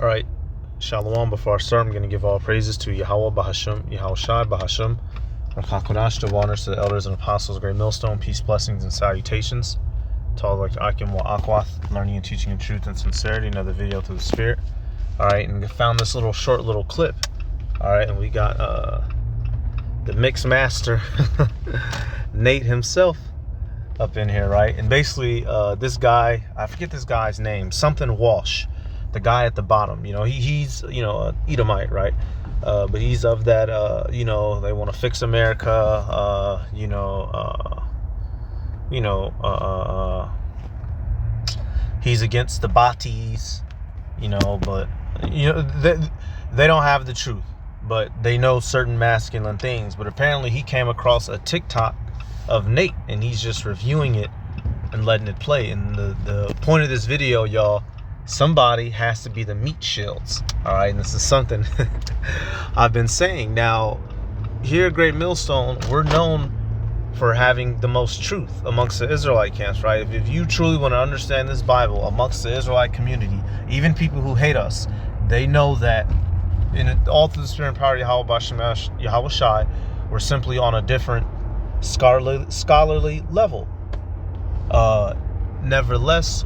All right, Shalom. Before I start, I'm going to give all praises to Yahweh Bahasham, Yahushai Bahasham, Rakakunash, to honors to the elders and apostles, Great Millstone, peace, blessings, and salutations to all like Akim wa Akwath, learning and teaching in truth and sincerity. Another video to the Spirit. All right, and we found this short little clip. All right, and we got the mix master, Nate himself, up in here, right? And basically, this guy, I forget this guy's name, something Walsh. The guy at the bottom, he's an Edomite, right? But he's of that, they want to fix America, he's against the Batis, but they don't have the truth, but they know certain masculine things. But apparently he came across a TikTok of Nate, and he's just reviewing it and letting it play. And the point of this video, y'all, somebody has to be the meat shields. All right, and this is something I've been saying. Now, here at Great Millstone, we're known for having the most truth amongst the Israelite camps, right? If you truly want to understand this Bible amongst the Israelite community, even people who hate us, they know that all through the Spirit and power of Yahweh Shai, we're simply on a different scholarly level. Nevertheless,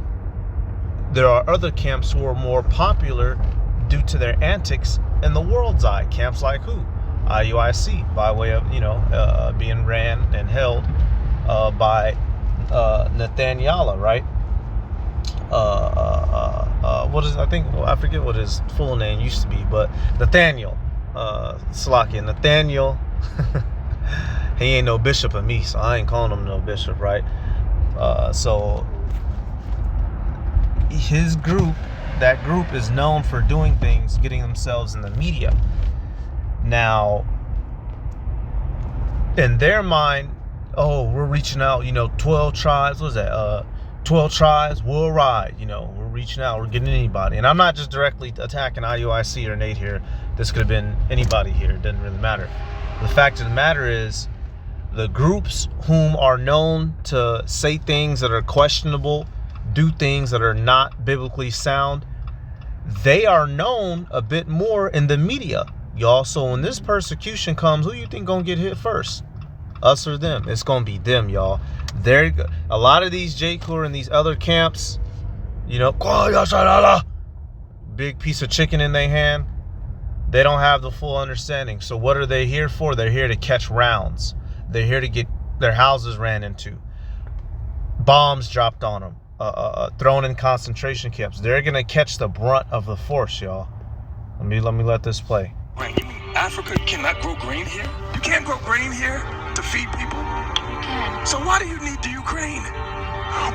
there are other camps who are more popular due to their antics in the world's eye. Camps like who? IUIC, by way of, being ran and held by Nathaniel, right? I forget what his full name used to be, but Nathaniel, Salakia, Nathaniel, he ain't no bishop of me, so I ain't calling him no bishop, right? So his group, that group is known for doing things, getting themselves in the media. Now, in their mind, we're reaching out, 12 tribes, what was that? 12 tribes, we'll ride, we're reaching out, we're getting anybody. And I'm not just directly attacking IUIC or Nate here. This could have been anybody here. It doesn't really matter. The fact of the matter is, the groups whom are known to say things that are questionable, do things that are not biblically sound, they are known a bit more in the media, y'all. So when this persecution comes, who you think gonna get hit first? Us or them? It's gonna be them, y'all. A lot of these J-Core and these other camps, big piece of chicken in their hand, they don't have the full understanding. So what are they here for? They're here to catch rounds. They're here to get their houses ran into, bombs dropped on them, thrown in concentration camps. They're gonna catch the brunt of the force, y'all. Let me let this play. Right, you mean Africa cannot grow grain here? You can't grow grain here to feed people? You can. So why do you need the Ukraine?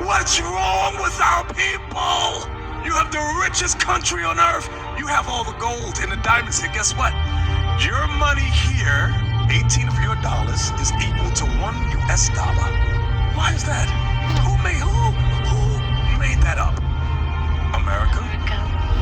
What's wrong with our people? You have the richest country on earth. You have all the gold and the diamonds here. Guess what? Your money here, 18 of your dollars, is equal to $1 US. Why is that? Who made that up? America,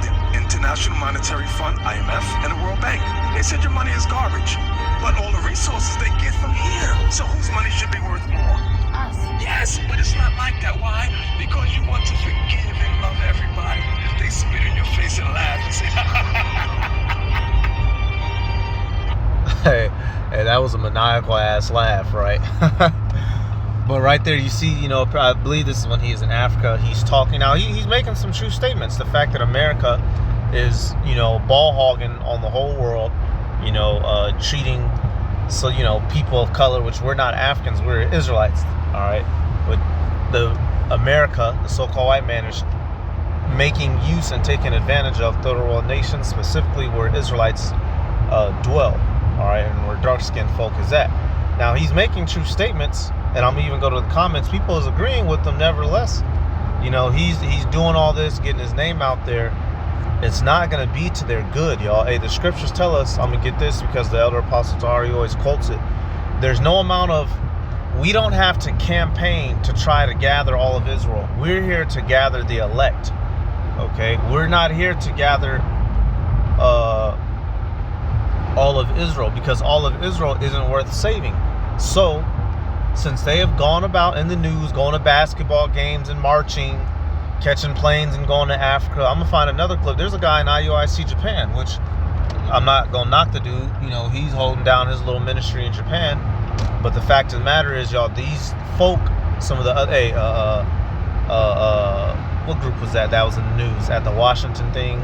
the International Monetary Fund, IMF, and the World Bank. They said your money is garbage, but all the resources they get from here. So whose money should be worth more? Us. Yes, but it's not like that. Why? Because you want to forgive and love everybody. They spit in your face and laugh and say, Hey, that was a maniacal ass laugh, right? But right there, you see, I believe this is when he's in Africa. He's talking now. He's making some true statements. The fact that America is, ball hogging on the whole world, treating, people of color, which we're not Africans, we're Israelites, all right? But the so-called white man, is making use and taking advantage of third world nations, specifically where Israelites dwell, all right, and where dark-skinned folk is at. Now, he's making true statements, and I'm even go to the comments. People is agreeing with them, nevertheless. He's doing all this, getting his name out there. It's not going to be to their good, y'all. Hey, the scriptures tell us, I'm going to get this because the elder apostle Tari always quotes it. There's no amount of, we don't have to campaign to try to gather all of Israel. We're here to gather the elect, okay? We're not here to gather all of Israel, because all of Israel isn't worth saving. So, since they have gone about in the news, going to basketball games and marching, catching planes and going to Africa. I'm gonna find another clip. There's a guy in IUIC Japan, which I'm not gonna knock the dude. You know, he's holding down his little ministry in Japan. But the fact of the matter is, y'all, these folk, some of the other, what group was that? That was in the news at the Washington thing.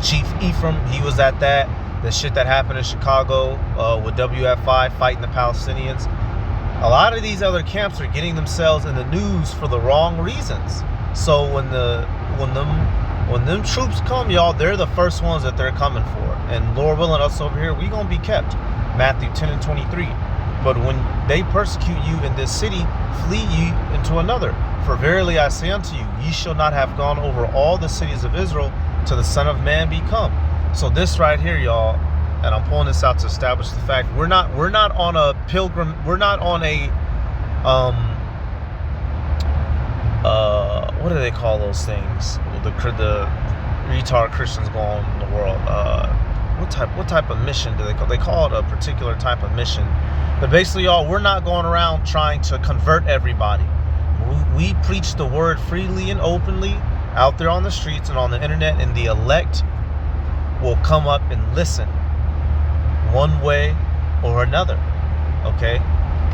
Chief Ephraim, he was at that. The shit that happened in Chicago with WFI fighting the Palestinians. A lot of these other camps are getting themselves in the news for the wrong reasons. So when them troops come, y'all, they're the first ones that they're coming for. And Lord willing, us over here, we gonna be kept. Matthew 10 and 23. But when they persecute you in this city, flee ye into another. For verily I say unto you, ye shall not have gone over all the cities of Israel till the Son of Man be come. So this right here, y'all, and I'm pulling this out to establish the fact we're not on a pilgrim. We're not on a what do they call those things? The retard Christians go on in the world. What type of mission do they call? They call it a particular type of mission. But basically, y'all, we're not going around trying to convert everybody. We preach the word freely and openly out there on the streets and on the internet, and the elect will come up and listen one way or another. Okay,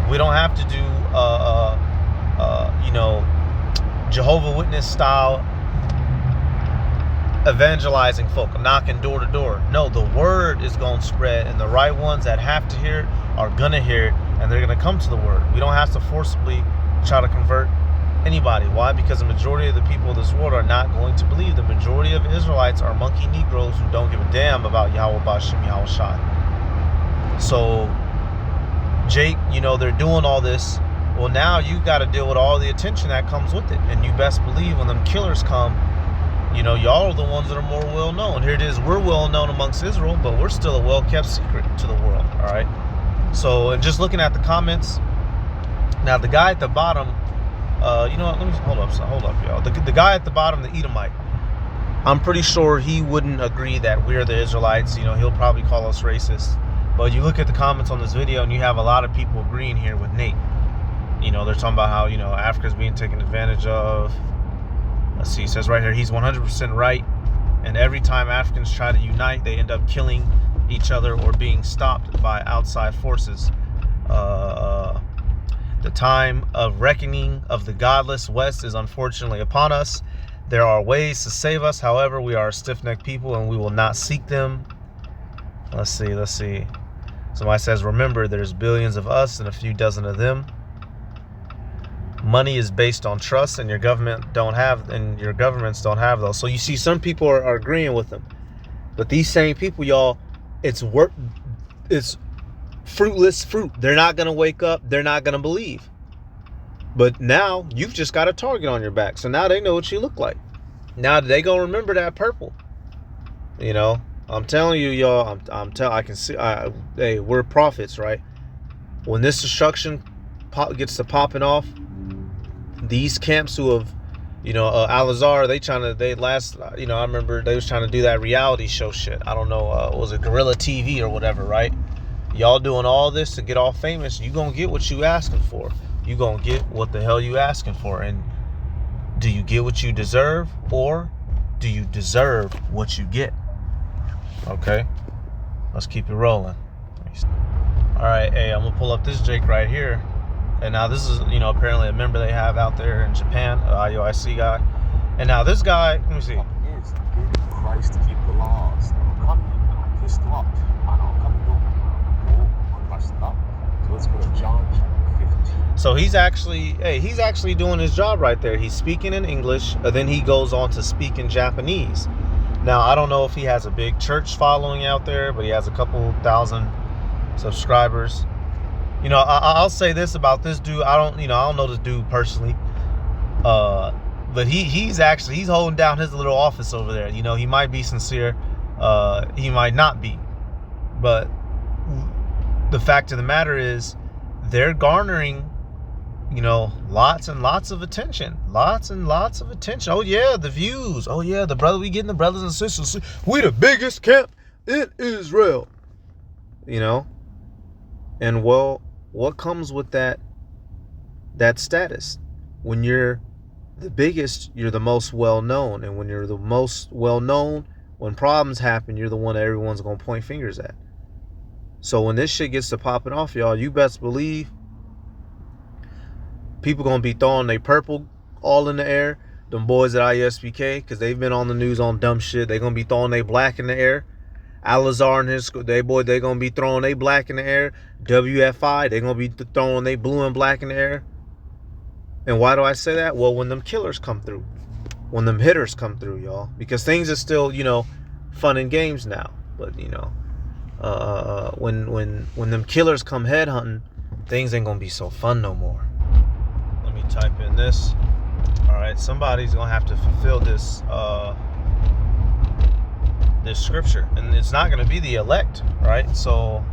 we don't have to do Jehovah Witness style evangelizing folk, knocking door to door. No, the word is going to spread, and the right ones that have to hear it are going to hear it, and they're going to come to the word. We don't have to forcibly try to convert anybody. Why? Because the majority of the people of this world are not going to believe. The majority of Israelites are monkey Negroes who don't give a damn about Yahweh Bashim Yahweh Shai. So, Jake, they're doing all this. Well, now you got to deal with all the attention that comes with it. And you best believe when them killers come, y'all are the ones that are more well known. Here it is, we're well known amongst Israel, but we're still a well-kept secret to the world, all right? So, and just looking at the comments, now the guy at the bottom, you know what, let me hold up, y'all. The guy at the bottom, the Edomite, I'm pretty sure he wouldn't agree that we're the Israelites. He'll probably call us racist. But you look at the comments on this video, and you have a lot of people agreeing here with Nate. They're talking about how, Africa's being taken advantage of. Let's see, it says right here, he's 100% right. And every time Africans try to unite, they end up killing each other or being stopped by outside forces. The time of reckoning of the godless West is unfortunately upon us. There are ways to save us. However, we are a stiff-necked people and we will not seek them. Let's see. Somebody says, remember, there's billions of us and a few dozen of them. Money is based on trust, and your governments don't have those. So you see, some people are agreeing with them, but these same people, y'all, it's fruitless fruit. They're not gonna wake up. They're not gonna believe. But now you've just got a target on your back, so now they know what you look like. Now they gonna remember that purple. I'm telling you, y'all. I can see. Hey, we're prophets, right? When this destruction gets to popping off, these camps who have, Al-Azhar, I remember they was trying to do that reality show shit. I don't know, was it Gorilla TV or whatever, right? Y'all doing all this to get all famous. You gonna get what you asking for. You gonna get what the hell you asking for. And do you get what you deserve, or do you deserve what you get? Okay, let's keep it rolling. All right, hey, I'm gonna pull up this Jake right here. And now this is, apparently a member they have out there in Japan, an IUIC guy. And now this guy, let me see. Is Christ to keep the laws. So let's go to John chapter 15. So he's actually doing his job right there. He's speaking in English, and then he goes on to speak in Japanese. Now, I don't know if he has a big church following out there, but he has a couple thousand subscribers. I'll say this about this dude. I don't know this dude personally. But he's holding down his little office over there. He might be sincere. He might not be. But the fact of the matter is, they're garnering, lots and lots of attention. Lots and lots of attention. Oh, yeah, the views. Oh, yeah, we getting the brothers and sisters. We the biggest camp in Israel. And, well, what comes with that status when you're the biggest, you're the most well-known. And when you're the most well-known, when problems happen, you're the one that everyone's going to point fingers at. So when this shit gets to popping off, y'all, you best believe people going to be throwing their purple all in the air. Them boys at IUSPK, because they've been on the news on dumb shit, they going to be throwing their black in the air. Al-Azhar and his school, they going to be throwing their black in the air. WFI, they going to be throwing their blue and black in the air. And why do I say that? Well, when them killers come through, when them hitters come through, y'all, because things are still, you know, fun and games now. But, you know, when them killers come headhunting, things ain't gonna be so fun no more. Let me type in this. All right, somebody's gonna have to fulfill this this scripture, and it's not gonna be the elect, right? So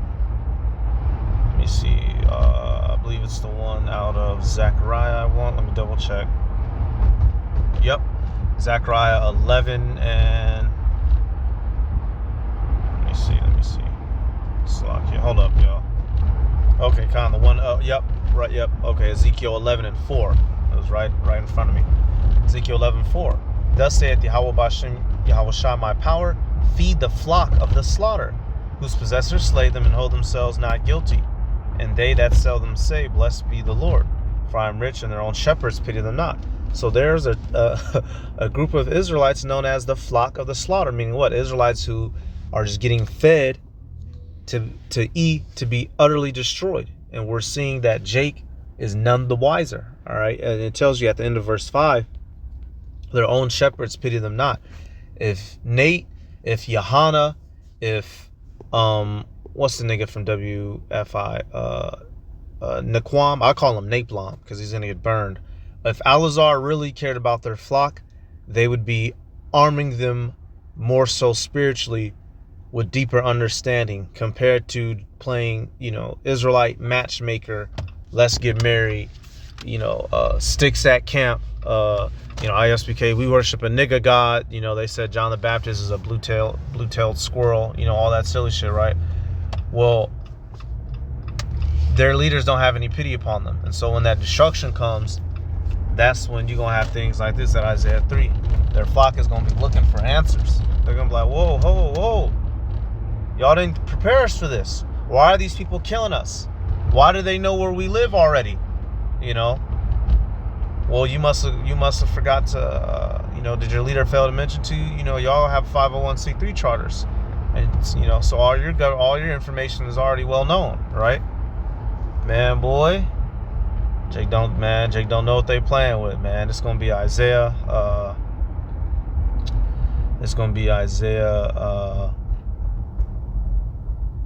let me see. I believe it's the one out of Zechariah. Let me double check. Yep, Zechariah 11 and let me see. Slakia. Hold up, y'all. Okay, kind of the one. Yep, right. Yep. Okay, Ezekiel 11 and 4. It was right in front of me. Ezekiel 11:4. Thus saith Yahweh Bashem, Yahweh Shah, my power, feed the flock of the slaughter, whose possessors slay them and hold themselves not guilty. And they that sell them say, blessed be the Lord, for I am rich, and their own shepherds pity them not. So there's a group of Israelites known as the flock of the slaughter, meaning what? Israelites who are just getting fed to be utterly destroyed. And we're seeing that Jake is none the wiser. All right, and it tells you at the end of verse 5, their own shepherds pity them not. If Nate, if Yohana, if what's the nigga from WFI, Naquam, I call him Nate Blom because he's gonna get burned. If Al-Azhar really cared about their flock, they would be arming them more so spiritually with deeper understanding compared to playing, you know, Israelite matchmaker, let's get married, you know, sticks at camp, you know, ISBK, we worship a nigga god, you know, they said John the Baptist is a blue-tailed squirrel, you know, all that silly shit, right? Well, their leaders don't have any pity upon them. And so when that destruction comes, that's when you're going to have things like this at Isaiah 3. Their flock is going to be looking for answers. They're going to be like, whoa. Y'all didn't prepare us for this. Why are these people killing us? Why do they know where we live already? You know? Well, you must have forgot to, you know, did your leader fail to mention to you, you know, y'all have 501c3 charters. And, you know, so all your information is already well known, right? Man, boy. Jake don't know what they playing with, man. It's gonna be Isaiah. It's gonna be Isaiah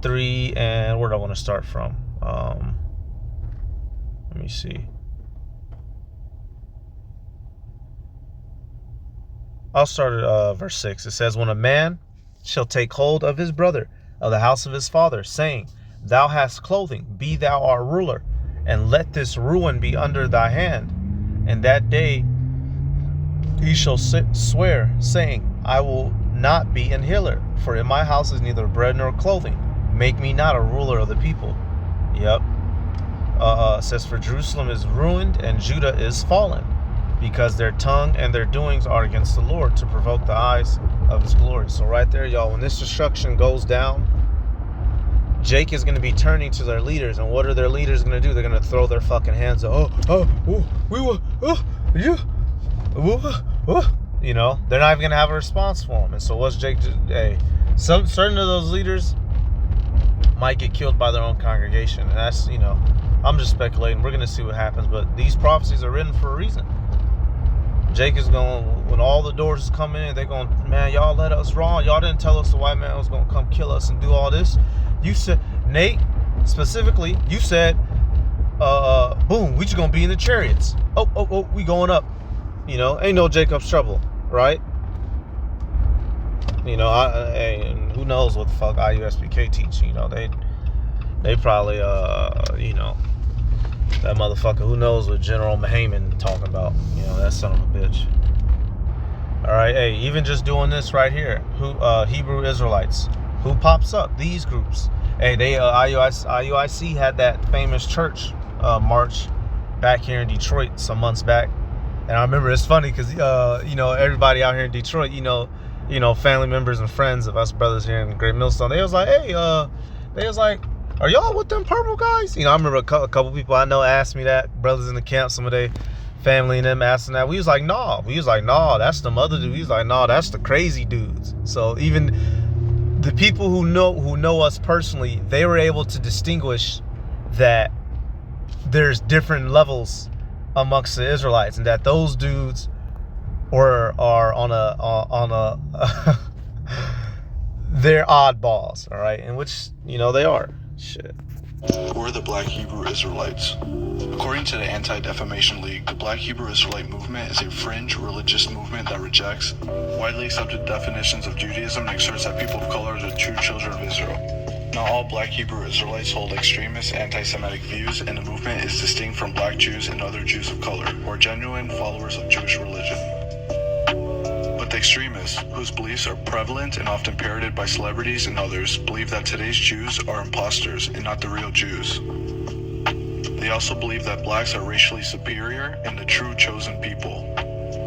3, and where do I want to start from? Let me see. I'll start at verse 6. It says, when a man shall take hold of his brother of the house of his father, saying, thou hast clothing, be thou our ruler, and let this ruin be under thy hand. And that day he shall swear, saying, I will not be an healer, for in my house is neither bread nor clothing. Make me not a ruler of the people. Yep. It says, for Jerusalem is ruined and Judah is fallen, because their tongue and their doings are against the Lord, to provoke the eyes of his glory. So right there, y'all, when this destruction goes down, Jake is going to be turning to their leaders, and what are their leaders going to do? They're going to throw their fucking hands up. You know, they're not even going to have a response for them. And so what's Jake do? Hey, certain of those leaders might get killed by their own congregation, and that's, you know, I'm just speculating. We're going to see what happens, but these prophecies are written for a reason. Jake is going, when all the doors come in, they're going, man, y'all led us wrong. Y'all didn't tell us the white man was going to come kill us and do all this. You said, Nate, specifically, you said, boom, we just going to be in the chariots. Oh, we going up. You know, ain't no Jacob's trouble, right? You know, and who knows what the fuck IUSBK teach. You know, they probably, you know, that motherfucker, who knows what General Mahaman talking about. You know, that son of a bitch. All right, hey, even just doing this right here, Hebrew Israelites, who pops up? These groups. Hey, they IUIC had that famous church march back here in Detroit some months back. And I remember it's funny because you know, everybody out here in Detroit, you know, family members and friends of us brothers here in Great Millstone, they was like, hey, they was like, are y'all with them purple guys? You know, I remember a couple people I know asked me that, brothers in the camp, some of their family and them asking that. We was like, nah. We was like, nah, that's the mother dude. We was like, nah, that's the crazy dudes. So even the people who know us personally, they were able to distinguish that there's different levels amongst the Israelites, and that those dudes are on a they're oddballs, all right, in which, you know, they are. Shit. Who are the Black Hebrew Israelites? According to the Anti-Defamation League, the Black Hebrew Israelite movement is a fringe religious movement that rejects widely accepted definitions of Judaism and asserts that people of color are the true children of Israel. Not all Black Hebrew Israelites hold extremist anti-Semitic views, and the movement is distinct from Black Jews and other Jews of color, who are genuine followers of Jewish religion. But the extremists, whose beliefs are prevalent and often parroted by celebrities and others, believe that today's Jews are imposters and not the real Jews. They also believe that blacks are racially superior and the true chosen people.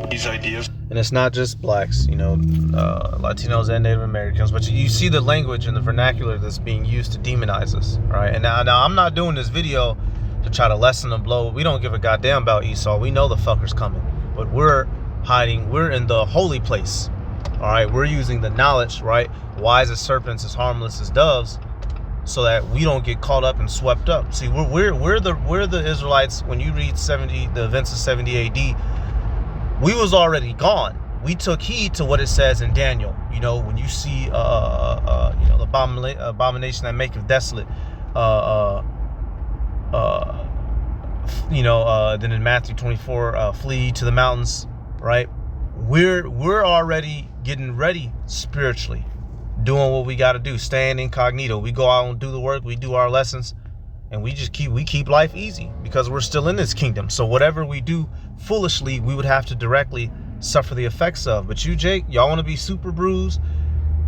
These ideas... And it's not just blacks, you know, Latinos and Native Americans, but you see the language and the vernacular that's being used to demonize us, right? And now I'm not doing this video to try to lessen the blow. We don't give a goddamn about Esau. We know the fucker's coming, but we're hiding. We're in the holy place, all right? We're using the knowledge, right? Wise as serpents, as harmless as doves, so that we don't get caught up and swept up. See, we're the Israelites. When you read the events of 70 AD, we was already gone. We took heed to what it says in Daniel. You know, when you see, you know, the abomination that maketh desolate, you know, then in Matthew 24, flee to the mountains, right? We're already getting ready spiritually, doing what we got to do, staying incognito. We go out and do the work, we do our lessons, and we keep life easy because we're still in this kingdom. So whatever we do foolishly, we would have to directly suffer the effects of. But you, Jake, y'all want to be super bruised?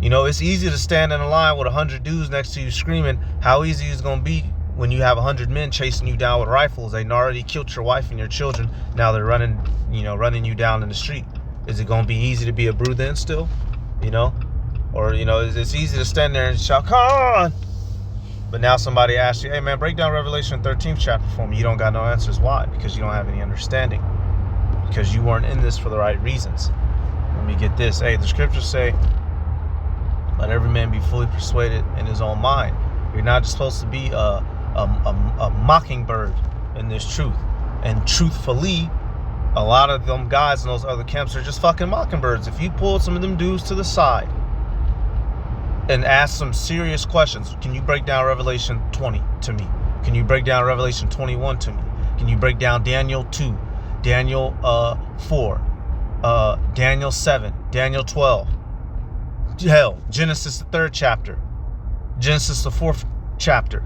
You know, it's easy to stand in a line with 100 dudes next to you screaming. How easy is it going to be when you have 100 men chasing you down with rifles? They already killed your wife and your children. Now they're running you down in the street. Is it going to be easy to be a brew then still? You know? Or, you know, it's easy to stand there and shout, come on! But now somebody asks you, hey man, break down Revelation 13th chapter for me. You don't got no answers. Why? Because you don't have any understanding. Because you weren't in this for the right reasons. Let me get this. Hey, the scriptures say, let every man be fully persuaded in his own mind. You're not just supposed to be a mockingbird in this truth. And truthfully, a lot of them guys in those other camps are just fucking mockingbirds. If you pulled some of them dudes to the side and ask some serious questions, can you break down Revelation 20 to me? Can you break down Revelation 21 to me? Can you break down Daniel 2, Daniel 4, Daniel 7, Daniel 12? Hell, Genesis the 3rd chapter, Genesis the 4th chapter,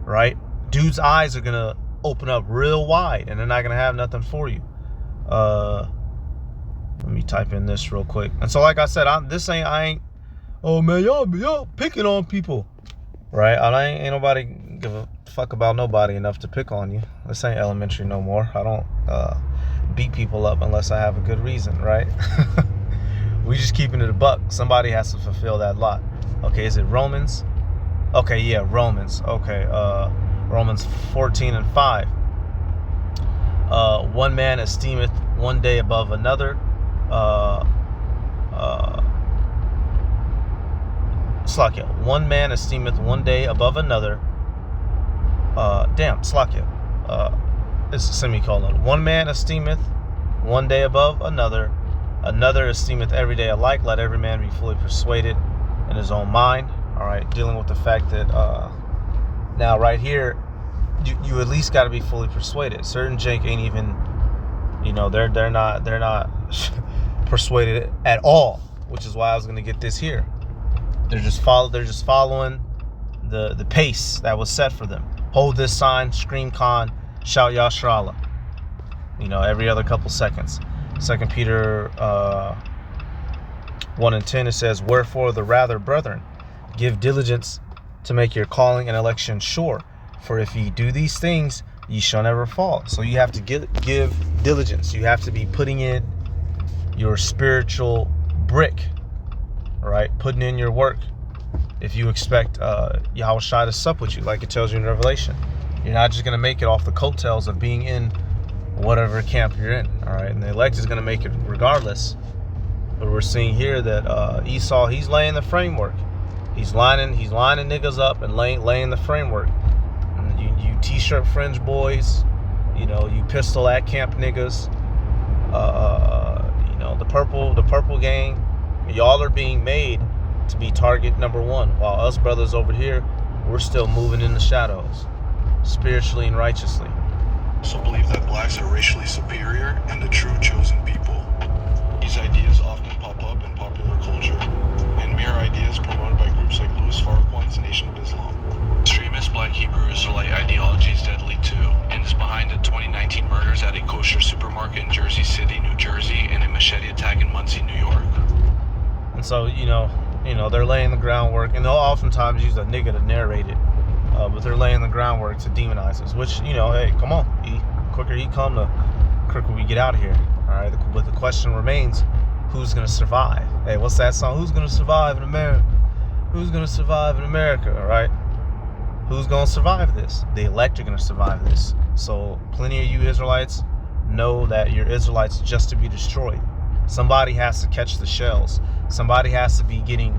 right? Dudes' eyes are gonna open up real wide and they're not gonna have nothing for you. Let me type in this real quick. And so like I said, I ain't oh man, y'all picking on people, right? Ain't nobody give a fuck about nobody enough to pick on you. This ain't elementary no more. I don't beat people up unless I have a good reason, right? We just keeping it a buck. Somebody has to fulfill that lot. Okay, is it Romans? Okay, yeah, Romans. Okay, Romans 14:5. One man esteemeth one day above another. Slakia. One man esteemeth one day above another. Slakia. It's a semicolon. One man esteemeth one day above another. Another esteemeth every day alike. Let every man be fully persuaded in his own mind. All right. Dealing with the fact that now right here, you at least got to be fully persuaded. Certain jank ain't even, you know, they're not persuaded at all, which is why I was gonna get this here. They're just following the pace that was set for them. Hold this sign, scream Khan, shout Yashrala. You know, every other couple seconds. 2 Peter 1:10, it says, wherefore the rather, brethren, give diligence to make your calling and election sure. For if ye do these things, ye shall never fall. So you have to give diligence. You have to be putting in your spiritual brick, right? Putting in your work. If you expect Yahweh Shai to sup with you, like it tells you in Revelation, you're not just going to make it off the coattails of being in whatever camp you're in, all right? And the elect is going to make it regardless. But we're seeing here that Esau, he's laying the framework. He's lining niggas up and laying the framework. And you t-shirt fringe boys, you know, you pistol at camp niggas, you know, the purple gang, y'all are being made to be target number one, while us brothers over here, we're still moving in the shadows, spiritually and righteously. Also believe that blacks are racially superior and the true chosen people. These ideas often pop up in popular culture and mere ideas promoted by groups like Louis Farrakhan's Nation of Islam. Extremist Black Hebrew Israelite ideology is deadly too, and is behind the 2019 murders at a kosher supermarket in Jersey City, New Jersey, and a machete attack in Muncie, New York. And so, you know, they're laying the groundwork, and they'll oftentimes use a nigga to narrate it, but they're laying the groundwork to demonize us, which, you know, hey, come on, quicker he come, the quicker we get out of here, all right? But the question remains, who's going to survive? Hey, what's that song? Who's going to survive in America? Who's going to survive in America, all right? Who's going to survive this? The elect are going to survive this. So plenty of you Israelites know that you're Israelites just to be destroyed. Somebody has to catch the shells. Somebody has to be getting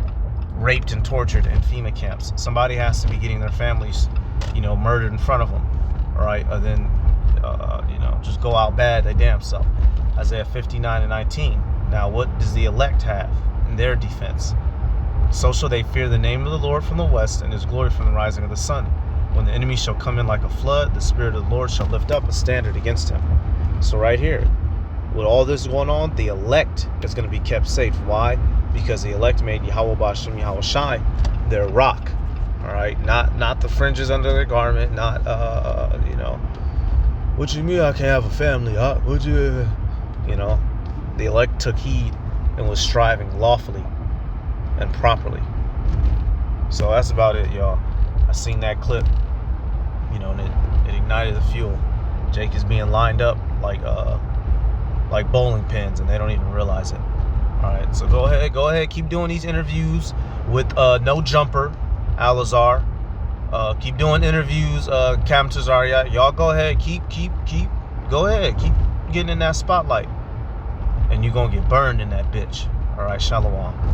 raped and tortured in FEMA camps. Somebody has to be getting their families, you know, murdered in front of them, all right? And then, you know, just go out bad their damn self. Isaiah 59:19. Now, what does the elect have in their defense? So shall they fear the name of the Lord from the west, and his glory from the rising of the sun. When the enemy shall come in like a flood, the Spirit of the Lord shall lift up a standard against him. So right here, with all this going on, the elect is going to be kept safe. Why? Because the elect made Yahweh B'Shem Yahweh Shai their rock. All right, not the fringes under their garment, not you know, what you mean I can't have a family? Would you? You know, the elect took heed and was striving lawfully and properly. So that's about it, y'all. I seen that clip, you know, and it ignited the fuel. Jake is being lined up like bowling pins, and they don't even realize it. All right, so go ahead, keep doing these interviews with No Jumper, Alazar. Keep doing interviews, Cam Tazaria. Y'all go ahead, keep getting in that spotlight, and you're gonna get burned in that bitch. All right, shalom.